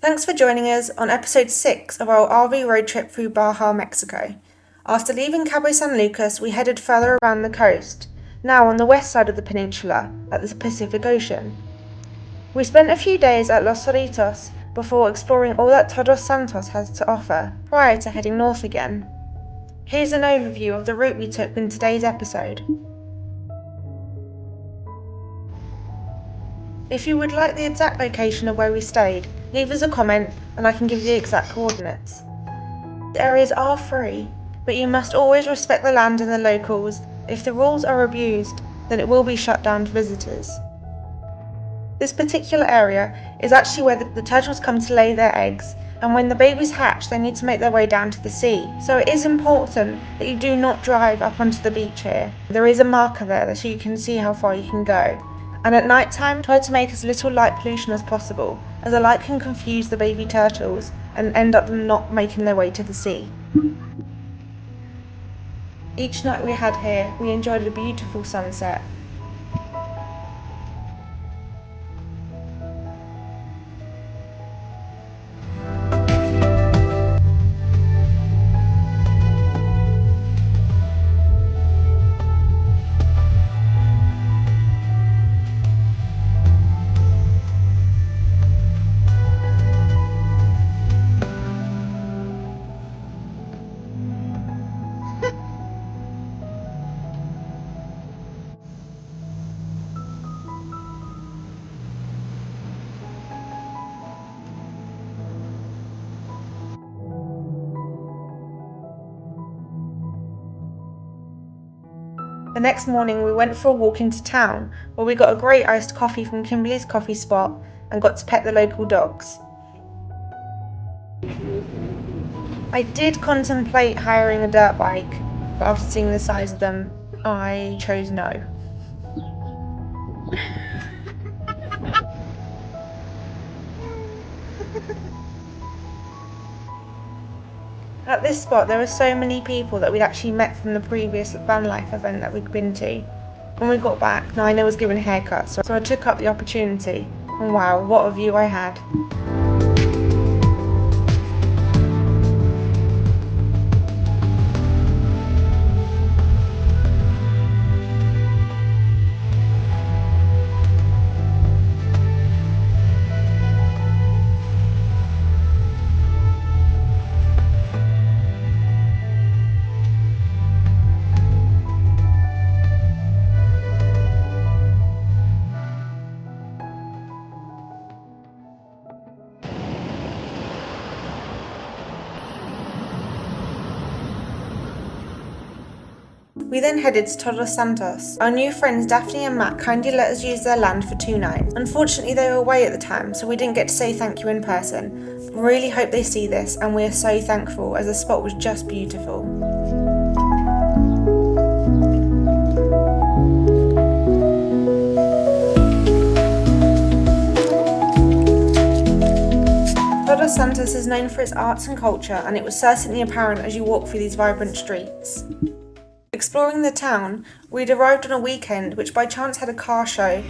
Thanks for joining us on episode 6 of our RV road trip through Baja, Mexico. After leaving Cabo San Lucas, we headed further around the coast, now on the west side of the peninsula, at the Pacific Ocean. We spent a few days at Los Cerritos before exploring all that Todos Santos has to offer, prior to heading north again. Here's an overview of the route we took in today's episode. If you would like the exact location of where we stayed, leave us a comment and I can give you the exact coordinates. The areas are free, but you must always respect the land and the locals. If the rules are abused, then it will be shut down to visitors. This particular area is actually where the turtles come to lay their eggs, and when the babies hatch they need to make their way down to the sea. So it is important that you do not drive up onto the beach here. There is a marker there so you can see how far you can go. And at night time, try to make as little light pollution as possible, as the light can confuse the baby turtles and end up them not making their way to the sea. Each night we had here, we enjoyed a beautiful sunset. The next morning we went for a walk into town, where we got a great iced coffee from Kimberly's coffee spot and got to pet the local dogs. I did contemplate hiring a dirt bike, but after seeing the size of them, I chose no. At this spot there were so many people that we'd actually met from the previous van life event that we'd been to. When we got back, Nina was given a haircut, so I took up the opportunity, and wow, what a view I had. We then headed to Todos Santos. Our new friends Daphne and Matt kindly let us use their land for 2 nights. Unfortunately they were away at the time, so we didn't get to say thank you in person. We really hope they see this, and we are so thankful as the spot was just beautiful. Todos Santos is known for its arts and culture, and it was certainly apparent as you walk through these vibrant streets. Exploring the town, we'd arrived on a weekend which by chance had a car show.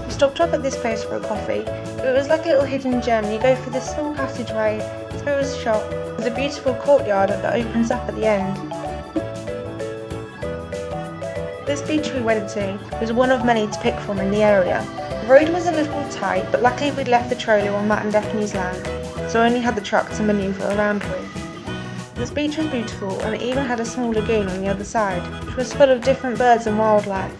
Stopped up at this place for a coffee. It was like a little hidden gem. You go through this small passageway, it's through is a shop with a beautiful courtyard that opens up at the end. This beach we went to was one of many to pick from in the area. The road was a little tight, but luckily we'd left the trailer on Matt and Daphne's land, so I only had the truck to manoeuvre around with. This beach was beautiful, and it even had a small lagoon on the other side, which was full of different birds and wildlife.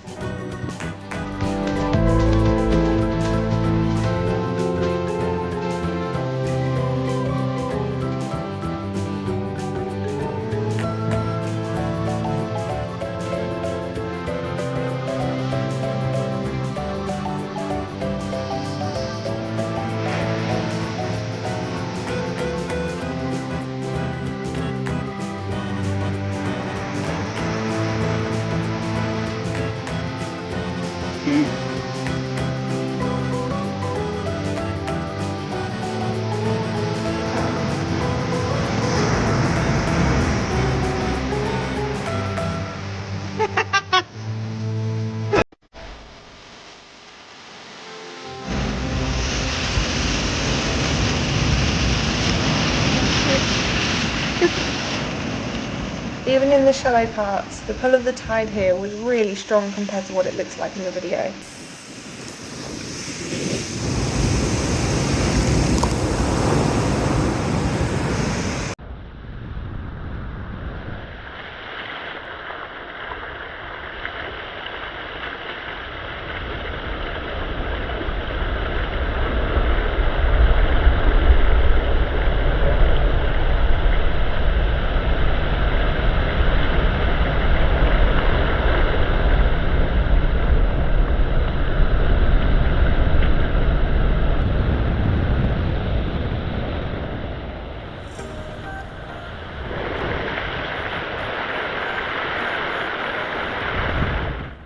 Even in the shallow parts, the pull of the tide here was really strong compared to what it looks like in the video.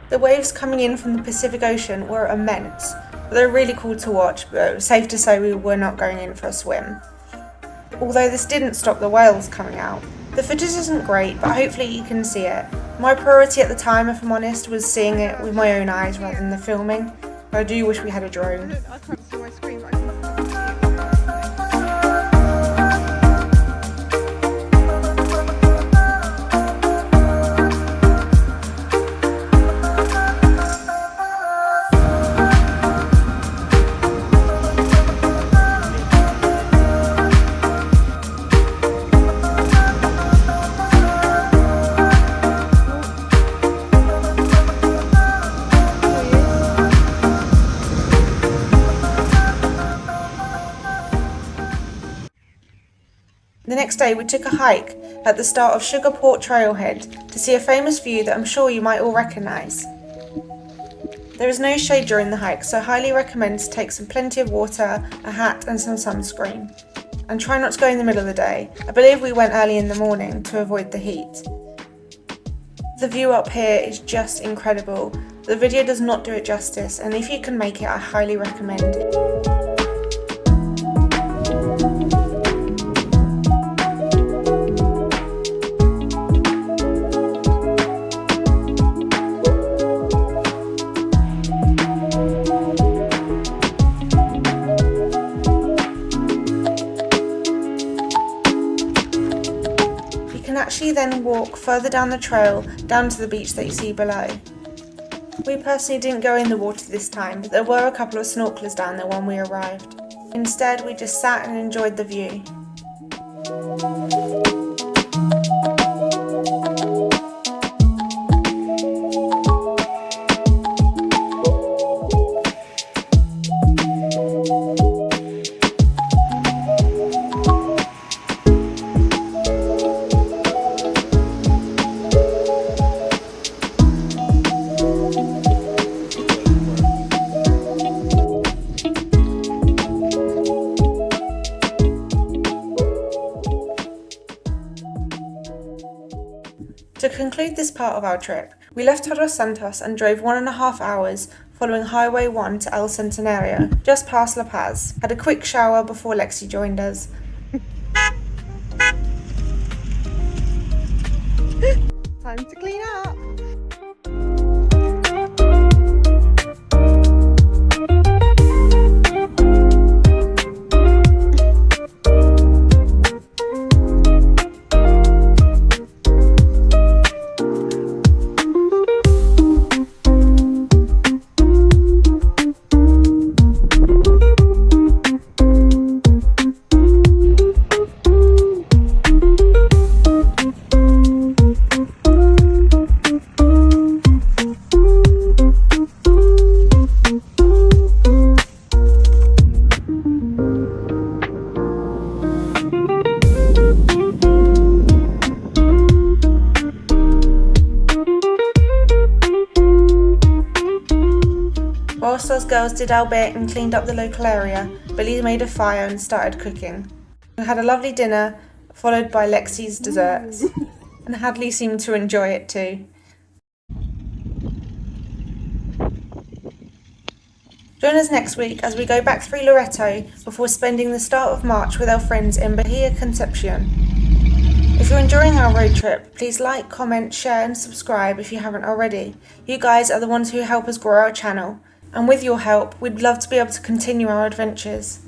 The waves coming in from the Pacific Ocean were immense. They're really cool to watch, but safe to say we were not going in for a swim. Although this didn't stop the whales coming out. The footage isn't great, but hopefully you can see it. My priority at the time, if I'm honest, was seeing it with my own eyes rather than the filming. I do wish we had a drone. I can't see my screen right. The next day we took a hike at the start of Sugarport Trailhead to see a famous view that I'm sure you might all recognise. There is no shade during the hike, so I highly recommend to take plenty of water, a hat and some sunscreen. And try not to go in the middle of the day. I believe we went early in the morning to avoid the heat. The view up here is just incredible. The video does not do it justice, and if you can make it, I highly recommend it. Actually then walk further down the trail down to the beach that you see below. We personally didn't go in the water this time, but there were a couple of snorkelers down there when we arrived. Instead, we just sat and enjoyed the view. To conclude this part of our trip, we left Todos Santos and drove 1.5 hours following Highway 1 to El Centenario, just past La Paz. Had a quick shower before Lexi joined us. Time to clean up. girls did our bit and cleaned up the local area, Billy made a fire and started cooking. We had a lovely dinner, followed by Lexi's desserts, and Hadley seemed to enjoy it too. Join us next week as we go back through Loreto before spending the start of March with our friends in Bahia Concepcion. If you're enjoying our road trip, please like, comment, share and subscribe if you haven't already. You guys are the ones who help us grow our channel, and with your help, we'd love to be able to continue our adventures.